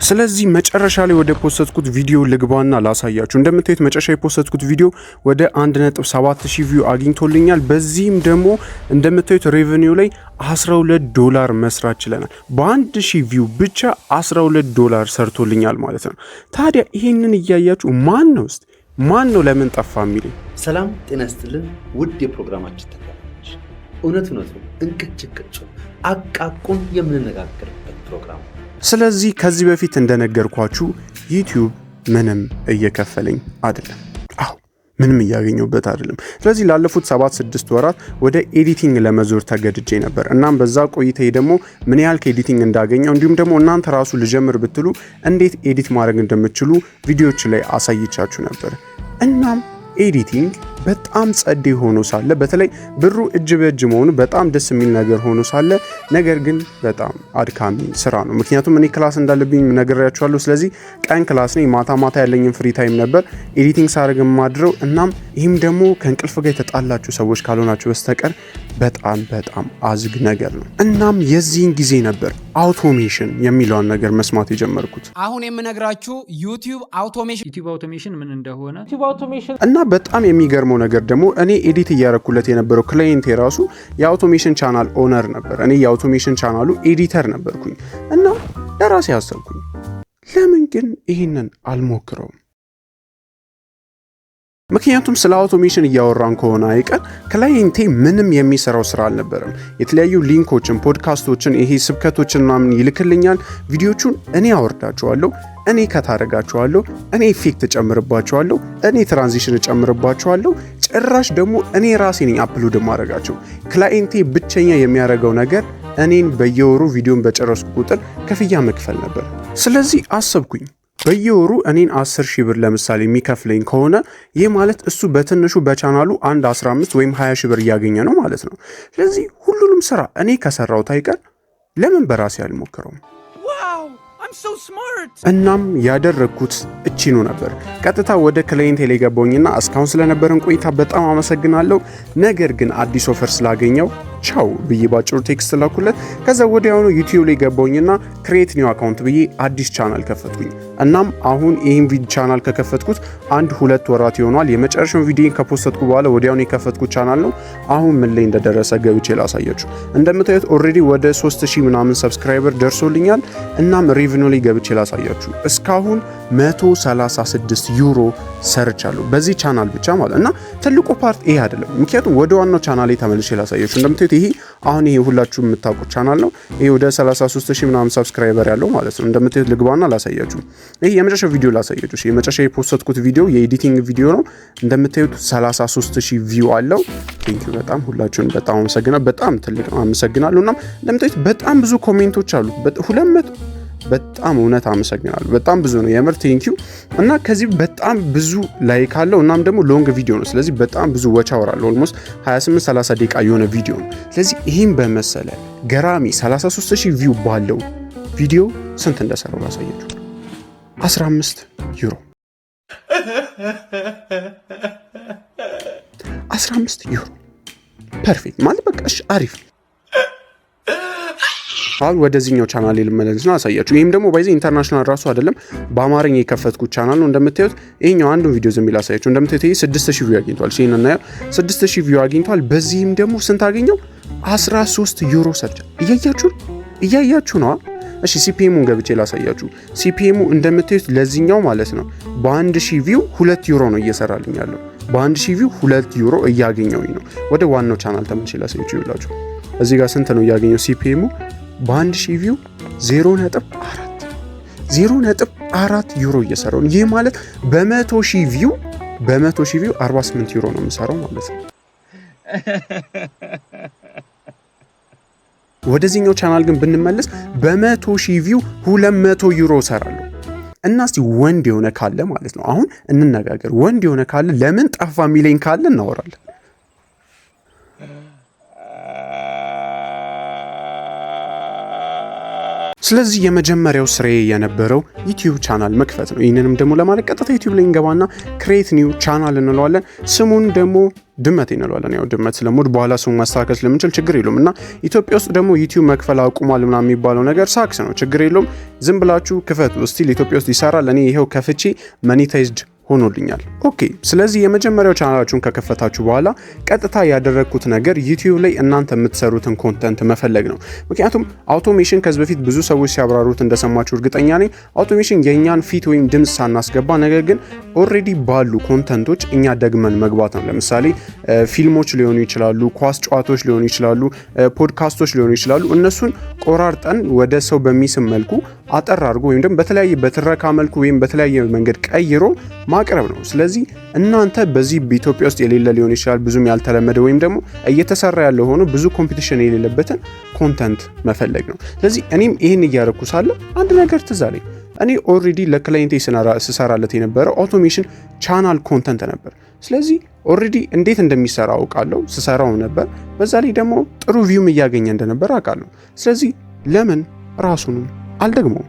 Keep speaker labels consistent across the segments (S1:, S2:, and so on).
S1: ስለዚህ መጨረሻ ላይ ወደ ፖስትኩት ቪዲዮ ልግባና ላሳያችሁ። እንደምታዩት መጨረሻ የፖስትኩት ቪዲዮ ወደ 1.7000 ቪው አግኝቶልኛል። በዚህም ደግሞ እንደምታዩት ሬቨኒው ላይ $12 መስራት ችለናል። በ1000 ቪው ብቻ $12 ሰርቶልኛል ማለት ነው። ታዲያ ይሄንን እያያችሁ ማን ነው ለምን ጠፋ የሚል?
S2: ሰላም ጤና ይስጥልን ውድ የፕሮግራማችን ተከታታዮች፣ እውነት እንቅጭ አቃቁን የምንነጋገርበት ፕሮግራም።
S1: ስለዚህ ከዚህ በፊት እንደነገርኳችሁ ዩቲዩብ ምንም እየከፈለኝ አይደለም። ምንም እያገኘሁበት አይደለም። ስለዚህ ላለፉት 7-6 ወራት ወደ ኤዲቲንግ ለመዞር ተገድጄ ነበር። እናም በዛ ቆይታዬ ደግሞ ምን ያህል ከኤዲቲንግ እንዳገኘው እንዲሁም ደግሞ እናንተ ራሱ ልጀምር ብትሉ እንዴት ኤዲት ማድረግ እንደምትችሉ ቪዲዮዎች ላይ አሳይቻችሁ ነበር። እናም ኤዲቲንግ በጣም ጸዴ ሆኖ ሳለ በተለይ ብሩ እጅ በእጅ መሆኑ በጣም ደስ የሚል ነገር ሆኖ ሳለ ነገር ግን በጣም አድካሚ ስራ ነው። ምክንያቱም እኔ ክላስ እንዳለብኝ ነግሬያችኋለሁ። ስለዚህ ቀን ክላስ ነኝ፣ ማታ ያለኝን ፍሪ ታይም ነበር ኤዲቲንግ ሳደርግ ማድረው። እናም ይህም ደግሞ ከእንቅልፍ ጋር የተጣላችሁ ሰዎች ካልሆናችሁ በስተቀር በጣም አዝግ ነገር ነው። እናም የዚህን ጊዜ ነበር አውቶሜሽን የሚለውን ነገር መስማት የጀመርኩት።
S3: አሁን የምነግራችሁ ዩቲዩብ አውቶሜሽን ምን እንደሆነ
S1: እና በጣም የሚገርመው ነገር ደግሞ እኔ ኤዲት እያረኩለት የነበረው ክላይንት የራሱ የአውቶሜሽን ቻናል ኦነር ነበር። እኔ የአውቶሜሽን ቻናሉ ኤዲተር ነበርኩኝ እና ለራሴ ያሰብኩኝ ለምን ግን ይሄንን አልሞክረውም? ምክንያቱም ስለ አውቶሜሽን እያወራን ከሆነ አይቀር ክላይንቴ ምንም የሚሰራው ስራ አልነበረም። የተለያዩ ሊንኮችን፣ ፖድካስቶችን፣ ይሄ ስብከቶችን ምናምን ይልክልኛል። ቪዲዮቹን እኔ አወርዳቸዋለሁ፣ እኔ ከታረጋቸዋለሁ፣ እኔ ኢፌክት እጨምርባቸዋለሁ፣ እኔ ትራንዚሽን እጨምርባቸዋለሁ። ጭራሽ ደግሞ እኔ ራሴ ነኝ አፕሎድ ማድረጋቸው። ክላይንቴ ብቸኛ የሚያደርገው ነገር እኔን በየወሩ ቪዲዮን በጨረስኩ ቁጥር ክፍያ መክፈል ነበር። ስለዚህ አሰብኩኝ በየወሩ እኔን 10,000 ብር ለምሳሌ የሚከፍለኝ ከሆነ ይህ ማለት እሱ በትንሹ በቻናሉ 15 ወይም 20,000 ብር እያገኘ ነው ማለት ነው። ስለዚህ ሁሉንም ስራ እኔ ከሰራሁት አይቀር ለምን በራሴ አልሞክረውም? እናም ያደረግኩት እቺኑ ነበር። ቀጥታ ወደ ክላይንቴ ላይ ገባሁኝና እስካሁን ስለነበረን ቆይታ በጣም አመሰግናለሁ፣ ነገር ግን አዲስ ኦፈር ስላገኘው ቻው ብዬ ባጭሩ ቴክስት ላኩለት። ከዛ ወዲያውኑ ዩቲዩብ ላይ ገባሁኝና ክሬት ኒው አካውንት ብዬ አዲስ ቻናል ከፈትኩኝ። እናም አሁን ይህን ቪዲዮ ቻናል ከከፈትኩት 1-2 ወራት ይሆናል። የመጨረሻውን ቪዲዮ ከፖስትኩ በኋላ ወዲያውኑ የከፈትኩት ቻናል ነው። አሁን ምን ላይ እንደደረሰ ገብቼ ላሳያችሁ። እንደምታዩት ኦልሬዲ ወደ 3000 ምናምን ሰብስክራይበር ደርሶልኛል። እናም ሬቨኒው ላይ ገብቼ ላሳያችሁ። እስካሁን 136 ዩሮ ሰርቻለሁ በዚህ ቻናል ብቻ ማለት እና ትልቁ ፓርት ይሄ አይደለም። ምክንያቱም ወደ ዋናው ቻናል ላይ ተመልሼ ላሳያችሁ። እንደምታዩት ይሄ አሁን ይሄ ሁላችሁም የምታውቁት ቻናል ነው። ይሄ ወደ 33000 ምናምን ሰብስክራይበር ያለው ማለት ነው። እንደምታዩት ልግባና ላሳያችሁ። ይሄ የመጨረሻው ቪዲዮ ላሳያችሁ። ይሄ የመጨረሻ የፖስትኩት ቪዲዮ የኤዲቲንግ ቪዲዮ ነው። እንደምታዩት 33000 ቪው አለው። ቴንክ ዩ በጣም ሁላችሁም በጣም አመሰግናለሁ። በጣም ትልቅ አመሰግናለሁ። እና እንደምታዩት በጣም ብዙ ኮሜንቶች አሉ። 200 በጣም እውነት አመሰግናለሁ። በጣም ብዙ ነው የምር ቴንክ ዩ። እና ከዚህ በጣም ብዙ ላይክ አለው። እናም ደግሞ ሎንግ ቪዲዮ ነው። ስለዚህ በጣም ብዙ ወቻ አወራለሁ። ኦልሞስት 28-30 ደቂቃ የሆነ ቪዲዮ ነው። ስለዚህ ይሄን በመሰለ ገራሚ 33000 ቪው ባለው ቪዲዮ ስንት እንደሰራው ላሳያችሁ። 15 ዩሮ 15 ዩሮ ፐርፌክት ማለት በቃ እሺ አሪፍ። አሁን ወደዚህኛው ቻናል ልመለስና አሳያችሁ። ይሄም ደግሞ ባይዘ ኢንተርናሽናል ራሱ አይደለም በአማርኛ የከፈትኩት ቻናል ነው። እንደምታዩት ይሄኛው አንዱን ቪዲዮ ዝም ብዬ ላሳያችሁ። እንደምታዩት ይሄ 6000 ቪው አግኝቷል። እሺ እና 6000 ቪው አግኝቷል። በዚህም ደግሞ ስንት አገኘው? 13 ዩሮ ሰርቻ። እያያችሁ ነው። እሺ ሲፒኤሙን ገብቼ ላሳያችሁ። ሲፒኤሙ እንደምታዩት ለዚህኛው ማለት ነው በ1000 ቪው 2 ዩሮ ነው እየሰራልኝ ያለው። በ1000 ቪው 2 ዩሮ እያገኘውኝ ነው። ወደ ዋናው ቻናል ተመልሼ ላሳያችሁ። ይላችሁ እዚህ ጋር ስንት ነው እያገኘው ሲፒኤሙ? በ1000 ቪው 0.4 ዩሮ እየሰራው። ይህ ማለት በ100,000 ቪው 48 ዩሮ ነው የምሰራው ማለት ነው። ወደዚህኛው ቻናል ግን ብንመለስ በ100,000 ቪው 200 ዩሮ እሰራለሁ። እና እስቲ ወንድ የሆነ ካለ ማለት ነው አሁን እንነጋገር። ወንድ የሆነ ካለ ለምን ጠፋ የሚለኝ ካለ እናወራለን። ስለዚህ የመጀመሪያው ስራዬ የነበረው ዩቲዩብ ቻናል መክፈት ነው። ይህንንም ደግሞ ለማለት ቀጥታ ዩቲዩብ ላይ እንገባና ክሬት ኒው ቻናል እንለዋለን። ስሙን ደግሞ ድመት እንለዋለን። ያው ድመት ስለሙድ በኋላ ሰው ማስተካከል ስለምንችል ችግር የለውም። እና ኢትዮጵያ ውስጥ ደግሞ ዩቲዩብ መክፈል አቁሟል ምናምን የሚባለው ነገር ሳክስ ነው። ችግር የለውም። ዝም ብላችሁ ክፈቱ። ስቲል ኢትዮጵያ ውስጥ ይሰራል። እኔ ይሄው ከፍቼ ሞኔታይዝድ ሆኖልኛል። ኦኬ። ስለዚህ የመጀመሪያው ቻናላችሁን ከከፈታችሁ በኋላ ቀጥታ ያደረግኩት ነገር ዩቲዩብ ላይ እናንተ የምትሰሩትን ኮንተንት መፈለግ ነው። ምክንያቱም አውቶሜሽን ከዚህ በፊት ብዙ ሰዎች ሲያብራሩት እንደሰማችሁ እርግጠኛ ነኝ። አውቶሜሽን የእኛን ፊት ወይም ድምፅ ሳናስገባ ነገር ግን ኦልሬዲ ባሉ ኮንተንቶች እኛ ደግመን መግባት ነው። ለምሳሌ ፊልሞች ሊሆኑ ይችላሉ፣ ኳስ ጨዋታዎች ሊሆኑ ይችላሉ፣ ፖድካስቶች ሊሆኑ ይችላሉ። እነሱን ቆራርጠን ወደ ሰው በሚስብ መልኩ አጠር አድርጎ ወይም ደግሞ በተለያየ በትረካ መልኩ ወይም በተለያየ መንገድ ቀይሮ ማቅረብ ነው። ስለዚህ እናንተ በዚህ በኢትዮጵያ ውስጥ የሌለ ሊሆን ይችላል፣ ብዙም ያልተለመደ ወይም ደግሞ እየተሰራ ያለው ሆኖ ብዙ ኮምፒቲሽን የሌለበትን ኮንተንት መፈለግ ነው። ስለዚህ እኔም ይህን እያረኩ ሳለ አንድ ነገር ትዝ አለኝ። እኔ ኦልሬዲ ለክላይንቴ ስሰራለት የነበረው አውቶሜሽን ቻናል ኮንተንት ነበር። ስለዚህ ኦልሬዲ እንዴት እንደሚሰራ አውቃለሁ፣ ስሰራው ነበር። በዛ ላይ ደግሞ ጥሩ ቪውም እያገኘ እንደነበር አውቃለሁ። ስለዚህ ለምን ራሱንም አልደግመውም?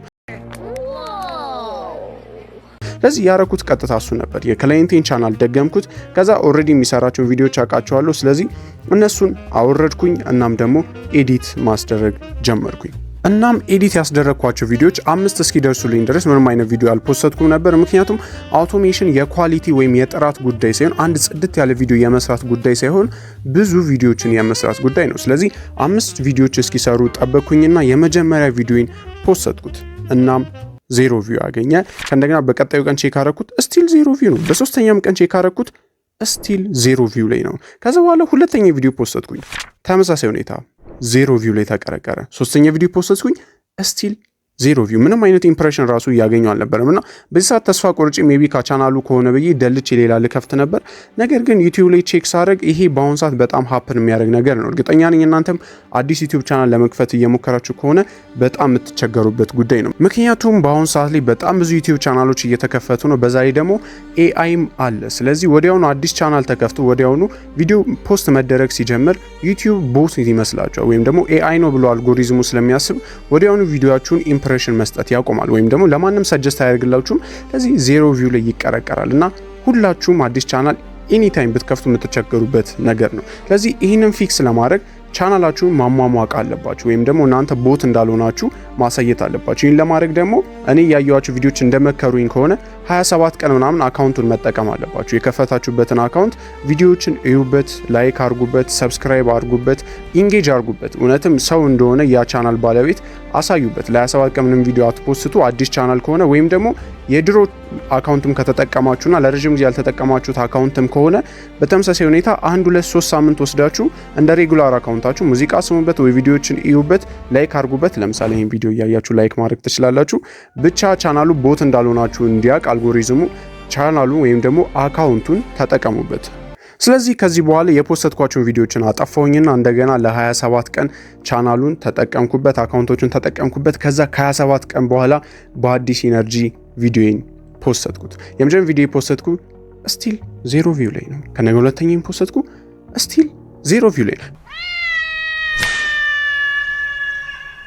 S1: ስለዚህ ያረኩት ቀጥታ እሱ ነበር። የክላይንቴን ቻናል ደገምኩት። ከዛ ኦልሬዲ የሚሰራቸውን ቪዲዮዎች አውቃቸዋለሁ። ስለዚህ እነሱን አወረድኩኝ። እናም ደግሞ ኤዲት ማስደረግ ጀመርኩኝ። እናም ኤዲት ያስደረግኳቸው ቪዲዮዎች 5 እስኪደርሱልኝ ድረስ ምንም አይነት ቪዲዮ አልፖስትኩም ነበር። ምክንያቱም አውቶሜሽን የኳሊቲ ወይም የጥራት ጉዳይ ሳይሆን አንድ ጽድት ያለ ቪዲዮ የመስራት ጉዳይ ሳይሆን ብዙ ቪዲዮዎችን የመስራት ጉዳይ ነው። ስለዚህ 5 ቪዲዮዎች እስኪሰሩ ጠበቅኩኝና የመጀመሪያ ቪዲዮን ፖስትኩት። እናም 0 ቪው አገኘ። ከእንደገና በቀጣዩ ቀን ቼክ አረኩት፣ ስቲል 0 ቪው ነው። በሶስተኛም ቀን ቼክ አረኩት፣ ስቲል 0 ቪው ላይ ነው። ከዛ በኋላ ሁለተኛ ቪዲዮ ፖስትኩኝ፣ ተመሳሳይ ሁኔታ 0 ቪው ላይ ተቀረቀረ። ሶስተኛ ቪዲዮ ፖስትኩኝ፣ ስቲል 0 ቪው። ምንም አይነት ኢምፕሬሽን ራሱ እያገኘው አልነበረም። እና በዚህ ሰዓት ተስፋ ቆርጬ ሜቢ ከቻናሉ ከሆነ ብዬ ደልቼ ሌላ ልከፍት ነበር። ነገር ግን ዩቲዩብ ላይ ቼክ ሳደርግ ይሄ በአሁን ሰዓት በጣም ሀፕን የሚያደርግ ነገር ነው። እርግጠኛ ነኝ እናንተም አዲስ ዩቲዩብ ቻናል ለመክፈት እየሞከራችሁ ከሆነ በጣም የምትቸገሩበት ጉዳይ ነው። ምክንያቱም በአሁን ሰዓት ላይ በጣም ብዙ ዩቲዩብ ቻናሎች እየተከፈቱ ነው። በዛ ላይ ደግሞ ኤአይም አለ። ስለዚህ ወዲያውኑ አዲስ ቻናል ተከፍቶ ወዲያውኑ ቪዲዮ ፖስት መደረግ ሲጀምር ዩቲዩብ ቦት ይመስላችኋል ወይም ደግሞ ኤአይ ነው ብሎ አልጎሪዝሙ ስለሚያስብ ወዲያውኑ ቪዲዮአችሁን ኢምፕሬሽን መስጠት ያቆማል ወይም ደግሞ ለማንም ሰጀስት አያደርግላችሁም። ስለዚህ 0 ቪው ላይ ይቀረቀራል እና ሁላችሁም አዲስ ቻናል ኤኒታይም ብትከፍቱ የምትቸገሩበት ነገር ነው። ስለዚህ ይህንን ፊክስ ለማድረግ ቻናላችሁን ማሟሟቅ አለባችሁ ወይም ደግሞ እናንተ ቦት እንዳልሆናችሁ ማሳየት አለባችሁ። ይህን ለማድረግ ደግሞ እኔ ያየኋችሁ ቪዲዮዎች እንደመከሩኝ ከሆነ 27 ቀን ምናምን አካውንቱን መጠቀም አለባችሁ። የከፈታችሁበትን አካውንት ቪዲዮዎችን እዩበት፣ ላይክ አርጉበት፣ ሰብስክራይብ አርጉበት፣ ኢንጌጅ አርጉበት። እውነትም ሰው እንደሆነ ያ ቻናል ባለቤት አሳዩበት። ለ27 ቀን ምንም ቪዲዮ አትፖስቱ። አዲስ ቻናል ከሆነ ወይም ደግሞ የድሮ አካውንትም ከተጠቀማችሁና ለረጅም ጊዜ ያልተጠቀማችሁት አካውንትም ከሆነ በተመሳሳይ ሁኔታ 1 2 3 ሳምንት ወስዳችሁ እንደ ሬጉላር አካውንታችሁ ሙዚቃ ስሙበት ወይ ቪዲዮዎችን እዩበት፣ ላይክ አርጉበት። ለምሳሌ ይሄን ቪዲዮ እያያችሁ ላይክ ማድረግ ትችላላችሁ። ብቻ ቻናሉ ቦት እንዳልሆናችሁ እንዲያቅ አልጎሪዝሙ ቻናሉ ወይም ደግሞ አካውንቱን ተጠቀሙበት። ስለዚህ ከዚህ በኋላ የፖስትኳቸውን ቪዲዮዎችን አጠፋውኝና እንደገና ለ27 ቀን ቻናሉን ተጠቀምኩበት፣ አካውንቶቹን ተጠቀምኩበት። ከዛ ከ27 ቀን በኋላ በአዲስ ኢነርጂ ቪዲዮን ፖስትኩት። የመጀመሪያው ቪዲዮ ፖስትኩ ስቲል 0 ቪው ላይ ነው። ከነገ ሁለተኛም ፖስትኩ ስቲል 0 ቪው ላይ ነው።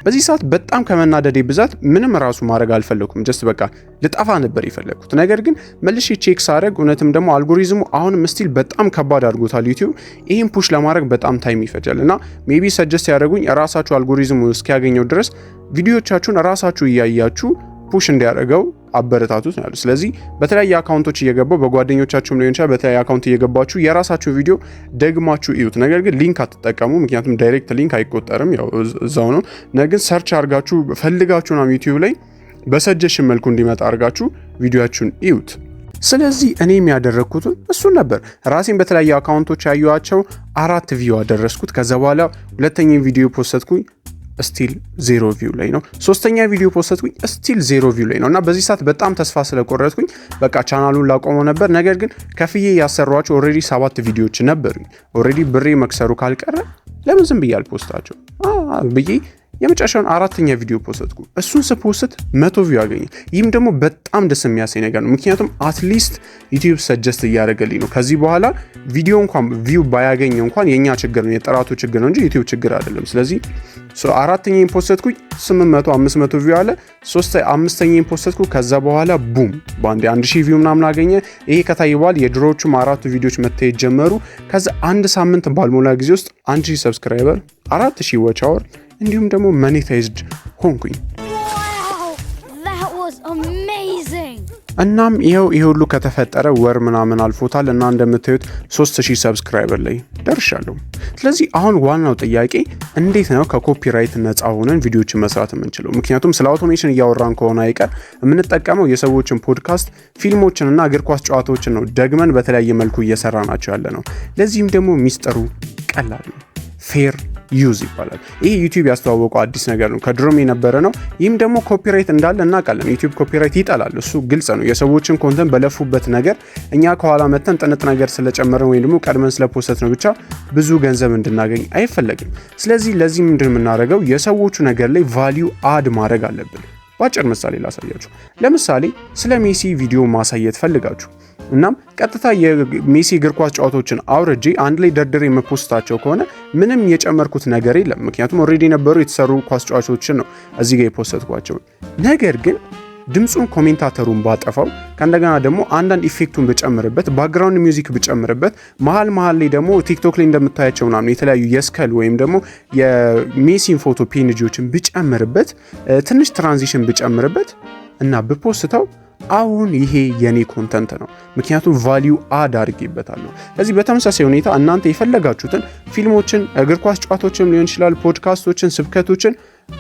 S1: በዚህ ሰዓት በጣም ከመናደዴ ብዛት ምንም ራሱ ማድረግ አልፈለኩም። ጀስት በቃ ልጠፋ ነበር የፈለኩት። ነገር ግን መልሼ ቼክ ሳደርግ እውነትም ደግሞ አልጎሪዝሙ አሁንም ስቲል በጣም ከባድ አድርጎታል ዩቲዩብ። ይህን ፑሽ ለማድረግ በጣም ታይም ይፈጃል እና ሜቢ ሰጀስት ያደረጉኝ ራሳችሁ አልጎሪዝሙ እስኪያገኘው ድረስ ቪዲዮቻችሁን ራሳችሁ እያያችሁ ፑሽ እንዲያደርገው አበረታቱት ነው ያሉት። ስለዚህ በተለያየ አካውንቶች እየገባው በጓደኞቻችሁም ሊሆን ይችላል በተለያየ አካውንት እየገባችሁ የራሳችሁ ቪዲዮ ደግማችሁ እዩት። ነገር ግን ሊንክ አትጠቀሙ፣ ምክንያቱም ዳይሬክት ሊንክ አይቆጠርም፣ ያው እዛው ነው። ነገር ግን ሰርች አድርጋችሁ ፈልጋችሁና ዩቲዩብ ላይ በሰጀሽን መልኩ እንዲመጣ አድርጋችሁ ቪዲዮአችሁን እዩት። ስለዚህ እኔም ያደረኩት እሱን ነበር። ራሴን በተለያየ አካውንቶች ያዩዋቸው 4 ቪዲዮ አደረስኩት። ከዛ በኋላ ሁለተኛ ቪዲዮ ፖስትኩኝ ስቲል 0 ቪው ላይ ነው። ሶስተኛ ቪዲዮ ፖስትኩኝ ስቲል 0 ቪው ላይ ነው። እና በዚህ ሰዓት በጣም ተስፋ ስለቆረጥኩኝ በቃ ቻናሉን ላቆመው ነበር። ነገር ግን ከፍዬ ያሰሯቸው ኦሬዲ 7 ቪዲዮዎች ነበሩኝ። ኦሬዲ ብሬ መክሰሩ ካልቀረ ለምን ዝም ብዬ አልፖስታቸው ብዬ የመጨረሻውን አራተኛ ቪዲዮ ፖስትኩ። እሱን ስፖስት 100 ቪው አገኘ። ይህም ደግሞ በጣም ደስ የሚያሰኝ ነገር ነው። ምክንያቱም አትሊስት ዩቲዩብ ሰጀስት እያደረገልኝ ነው። ከዚህ በኋላ ቪዲዮ እንኳን ቪው ባያገኝ እንኳን የኛ ችግር ነው፣ የጥራቱ ችግር ነው እንጂ ዩቲዩብ ችግር አይደለም። ስለዚህ አራተኛዬን ፖስትኩኝ 800 500 ቪው አለ። አምስተኛዬን ፖስትኩ። ከዛ በኋላ ቡም ባንዴ 1000 ቪው ምናምን አገኘ። ይሄ ከታየ በኋላ የድሮዎቹም 4 ቪዲዮዎች መታየት ጀመሩ። ከዛ አንድ ሳምንት ባልሞላ ጊዜ ውስጥ 1000 ሰብስክራይበር፣ 4000 ዋች አወር እንዲሁም ደግሞ ሞኔታይዝድ ሆንኩኝ። እናም ይሄ ሁሉ ከተፈጠረ ወር ምናምን አልፎታል እና እንደምታዩት 3000 ሰብስክራይበር ላይ ደርሻለሁ። ስለዚህ አሁን ዋናው ጥያቄ እንዴት ነው ከኮፒራይት ነፃ ሆነን ቪዲዮዎችን መስራት የምንችለው? ምክንያቱም ስለ አውቶሜሽን እያወራን ከሆነ አይቀር የምንጠቀመው የሰዎችን ፖድካስት፣ ፊልሞችን እና እግር ኳስ ጨዋታዎችን ነው ደግመን በተለያየ መልኩ እየሰራናቸው ያለ ነው። ለዚህም ደግሞ ሚስጥሩ ቀላል ነው። ፌር ዩዝ ይባላል። ይሄ ዩቲዩብ ያስተዋወቀው አዲስ ነገር ነው፣ ከድሮም የነበረ ነው። ይህም ደግሞ ኮፒራይት እንዳለ እናውቃለን። ዩቲዩብ ኮፒራይት ይጠላል፣ እሱ ግልጽ ነው። የሰዎችን ኮንተንት በለፉበት ነገር እኛ ከኋላ መተን ጥንጥ ነገር ስለጨመረን ወይም ደግሞ ቀድመን ስለፖስት ነው ብቻ ብዙ ገንዘብ እንድናገኝ አይፈለግም። ስለዚህ ለዚህ ምንድን የምናደርገው የሰዎቹ ነገር ላይ ቫሊዩ አድ ማድረግ አለብን። በአጭር ምሳሌ ላሳያችሁ። ለምሳሌ ስለ ሜሲ ቪዲዮ ማሳየት ፈልጋችሁ እናም ቀጥታ የሜሲ እግር ኳስ ጨዋታዎችን አውርጄ አንድ ላይ ደርድሬ የምፖስታቸው ከሆነ ምንም የጨመርኩት ነገር የለም። ምክንያቱም ኦልሬዲ የነበሩ የተሰሩ ኳስ ጨዋታዎችን ነው እዚህ ጋር የፖስትኳቸው። ነገር ግን ድምጹን ኮሜንታተሩን ባጠፋው ከእንደገና ደግሞ አንዳንድ ኢፌክቱን ብጨምርበት፣ ባክግራውንድ ሚውዚክ ብጨምርበት፣ መሀል ላይ ደግሞ ቲክቶክ ላይ እንደምታያቸው ምናምን የተለያዩ የስከል ወይም ደግሞ የሜሲን ፎቶ ፒኤንጂዎችን ብጨምርበት፣ ትንሽ ትራንዚሽን ብጨምርበት እና ብፖስተው አሁን ይሄ የኔ ኮንተንት ነው። ምክንያቱም ቫልዩ አድ አድርጌበታለሁ። ስለዚህ በተመሳሳይ ሁኔታ እናንተ የፈለጋችሁትን ፊልሞችን፣ እግር ኳስ ጨዋታዎችን ሊሆን ይችላል፣ ፖድካስቶችን፣ ስብከቶችን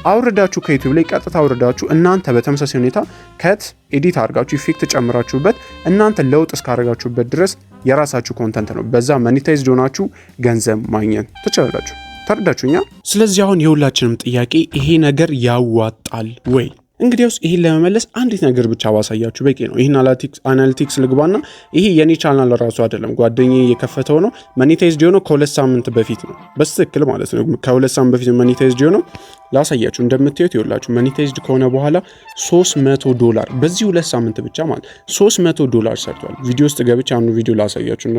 S1: አውርዳችሁ ከዩቲዩብ ላይ ቀጥታ አውርዳችሁ እናንተ በተመሳሳይ ሁኔታ ከት ኤዲት አድርጋችሁ ኢፌክት ጨምራችሁበት እናንተ ለውጥ እስካደረጋችሁበት ድረስ የራሳችሁ ኮንተንት ነው። በዛ ሞኔታይዝድ ሆናችሁ ገንዘብ ማግኘት ትችላላችሁ። ተረዳችሁኛ? ስለዚህ አሁን የሁላችንም ጥያቄ ይሄ ነገር ያዋጣል ወይ? እንግዲያውስ ይሄን ለመመለስ አንዲት ነገር ብቻ ባሳያችሁ በቂ ነው። ይሄን አናሊቲክስ ልግባና ይሄ የኔ ቻናል ራሱ አይደለም ጓደኛዬ የከፈተው ነው። ሞኔታይዝድ የሆነው ከ2 ሳምንት በፊት ነው። በትክክል ማለት ነው። ከ2 ሳምንት በፊት ሞኔታይዝድ የሆነው ላሳያችሁ። እንደምታዩት ይኸውላችሁ ሞኔታይዝድ ከሆነ በኋላ $300 በዚህ 2 ሳምንት ብቻ ማለት $300 ሰርቷል። ቪዲዮ ውስጥ ገብቼ አንዱ ቪዲዮ ላሳያችሁ።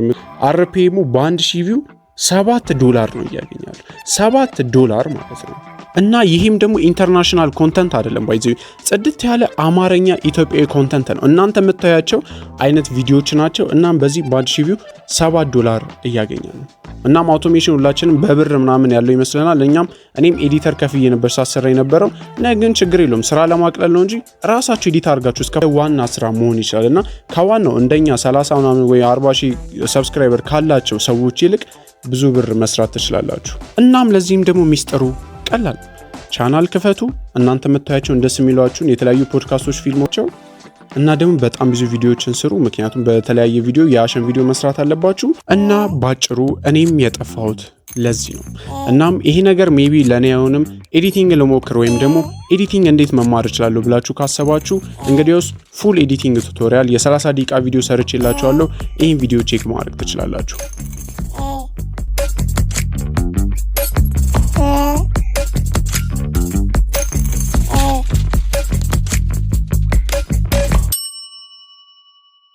S1: አርፒኤሙ በ1000 ቪው $7 ነው እያገኛሉ። $7 ማለት ነው። እና ይሄም ደግሞ ኢንተርናሽናል ኮንተንት አይደለም፣ ባይዘው ጽድት ያለ አማርኛ ኢትዮጵያዊ ኮንተንት ነው። እናንተ የምታያቸው አይነት ቪዲዮዎች ናቸው። እናም በዚህ በ1000 ቪው $7 እያገኛሉ። እናም አውቶሜሽን ሁላችንም በብር ምናምን ያለው ይመስለናል። እኔም ኤዲተር ከፍዬ ነበር ሳሰራ የነበረው። ግን ችግር የለውም፣ ስራ ለማቅለል ነው እንጂ ራሳችሁ ኤዲት አድርጋችሁ እስከ ዋና ስራ መሆን ይችላል። እና ከዋናው እንደኛ 30 ምናምን ወይ 40,000 ሰብስክራይበር ካላቸው ሰዎች ይልቅ ብዙ ብር መስራት ትችላላችሁ። እናም ለዚህም ደግሞ ሚስጥሩ ቀላል፣ ቻናል ክፈቱ። እናንተ የምታያቸው እንደስ የሚሏችሁን የተለያዩ ፖድካስቶች፣ ፊልሞቸው እና ደግሞ በጣም ብዙ ቪዲዮዎችን ስሩ። ምክንያቱም በተለያየ ቪዲዮ የአሸን ቪዲዮ መስራት አለባችሁ። እና ባጭሩ እኔም የጠፋሁት ለዚህ ነው። እናም ይሄ ነገር ሜቢ ለኔ አይሆንም፣ ኤዲቲንግ ልሞክር ወይም ደግሞ ኤዲቲንግ እንዴት መማር እችላለሁ ብላችሁ ካሰባችሁ እንግዲያውስ ፉል ኤዲቲንግ ቱቶሪያል የ30 ደቂቃ ቪዲዮ ሰርቼላችኋለሁ። ይሄን ቪዲዮ ቼክ ማድረግ ትችላላችሁ።